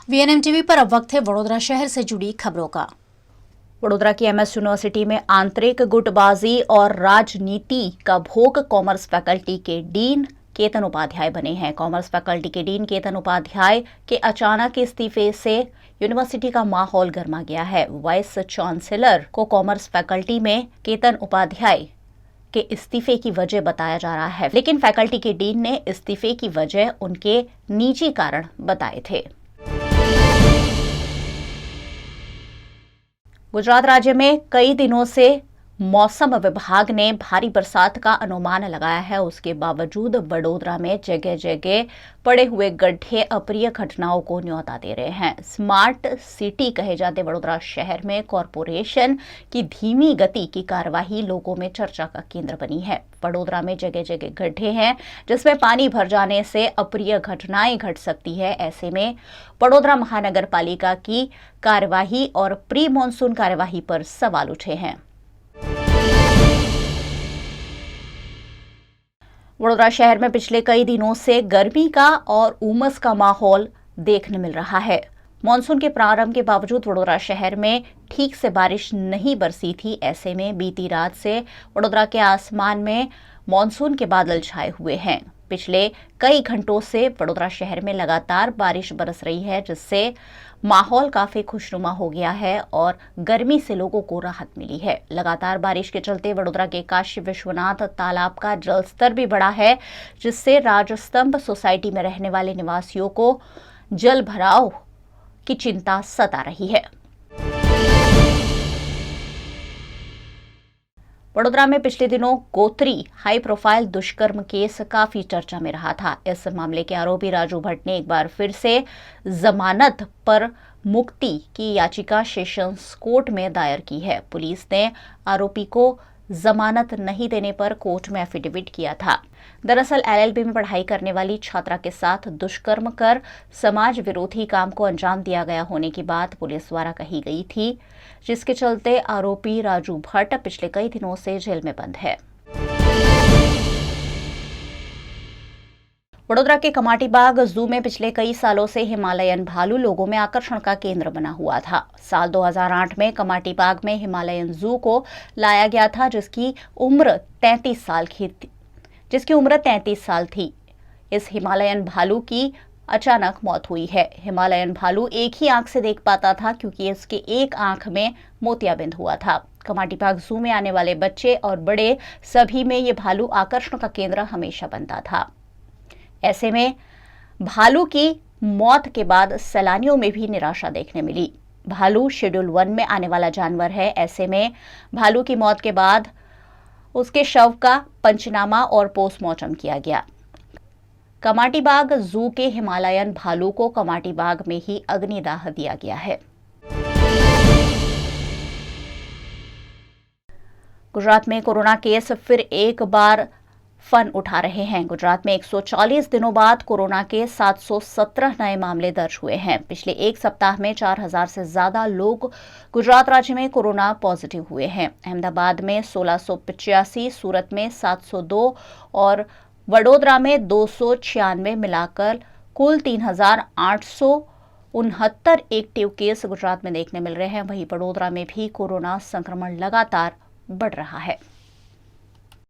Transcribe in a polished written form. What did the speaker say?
VNM TV पर अब वक्त है वडोदरा शहर से जुड़ी खबरों का। वडोदरा की एमएस यूनिवर्सिटी में आंतरिक गुटबाजी और राजनीति का भोग कॉमर्स फैकल्टी के डीन केतन उपाध्याय बने हैं। कॉमर्स फैकल्टी के डीन केतन उपाध्याय के अचानक इस्तीफे से यूनिवर्सिटी का माहौल गर्मा गया है। वाइस चांसलर को कॉमर्स फैकल्टी में केतन उपाध्याय के इस्तीफे की वजह बताया जा रहा है, लेकिन फैकल्टी के डीन ने इस्तीफे की वजह उनके निजी कारण बताए थे। गुजरात राज्य में कई दिनों से मौसम विभाग ने भारी बरसात का अनुमान लगाया है। उसके बावजूद वडोदरा में जगह जगह पड़े हुए गड्ढे अप्रिय घटनाओं को न्योता दे रहे हैं। स्मार्ट सिटी कहे जाते वडोदरा शहर में कॉरपोरेशन की धीमी गति की कार्यवाही लोगों में चर्चा का केंद्र बनी है। वडोदरा में जगह जगह गड्ढे हैं जिसमें पानी भर जाने से अप्रिय घटनाएं घट सकती है। ऐसे में वडोदरा महानगर पालिका की कार्यवाही और प्री मानसून कार्यवाही पर सवाल उठे हैं। वडोदरा शहर में पिछले कई दिनों से गर्मी का और उमस का माहौल देखने मिल रहा है। मानसून के प्रारंभ के बावजूद वडोदरा शहर में ठीक से बारिश नहीं बरसी थी। ऐसे में बीती रात से वडोदरा के आसमान में मानसून के बादल छाए हुए हैं। पिछले कई घंटों से वडोदरा शहर में लगातार बारिश बरस रही है, जिससे माहौल काफी खुशनुमा हो गया है और गर्मी से लोगों को राहत मिली है। लगातार बारिश के चलते वडोदरा के काशी विश्वनाथ तालाब का जलस्तर भी बढ़ा है, जिससे राजस्तंभ सोसाइटी में रहने वाले निवासियों को जल भराव की चिंता सता रही है। वडोदरा में पिछले दिनों गोत्री हाई प्रोफाइल दुष्कर्म केस काफी चर्चा में रहा था। इस मामले के आरोपी राजू भट्ट ने एक बार फिर से जमानत पर मुक्ति की याचिका सेशंस कोर्ट में दायर की है। पुलिस ने आरोपी को जमानत नहीं देने पर कोर्ट में एफिडेविट किया था। दरअसल एलएलबी में पढ़ाई करने वाली छात्रा के साथ दुष्कर्म कर समाज विरोधी काम को अंजाम दिया गया होने की बात पुलिस द्वारा कही गई थी, जिसके चलते आरोपी राजू भट्ट पिछले कई दिनों से जेल में बंद है। वडोदरा के कमाटी बाग जू में पिछले कई सालों से हिमालयन भालू लोगों में आकर्षण का केंद्र बना हुआ था। साल 2008 में कमाटी बाग में हिमालयन जू को लाया गया था, जिसकी उम्र 33 साल थी। इस हिमालयन भालू की अचानक मौत हुई है। हिमालयन भालू एक ही आंख से देख पाता था, क्योंकि इसके एक आंख में मोतियाबिंद हुआ था। कमाटी बाग जू में आने वाले बच्चे और बड़े सभी में ये भालू आकर्षण का केंद्र हमेशा बनता था। ऐसे में भालू की मौत के बाद सैलानियों में भी निराशा देखने मिली। भालू शेड्यूल 1 में आने वाला जानवर है। ऐसे में भालू की मौत के बाद उसके शव का पंचनामा और पोस्टमार्टम किया गया। कमाटी बाग जू के हिमालयन भालू को कमाटी बाग में ही अग्निदाह दिया गया है। गुजरात में कोरोना केस फिर एक बार फन उठा रहे हैं। गुजरात में 140 दिनों बाद कोरोना के 717 नए मामले दर्ज हुए हैं। पिछले एक सप्ताह में 4000 से ज्यादा लोग गुजरात राज्य में कोरोना पॉजिटिव हुए हैं। अहमदाबाद में 1685, सूरत में 702 और वडोदरा में 296 मिलाकर कुल 3869 एक्टिव केस गुजरात में देखने मिल रहे हैं। वहीं वडोदरा में भी कोरोना संक्रमण लगातार बढ़ रहा है।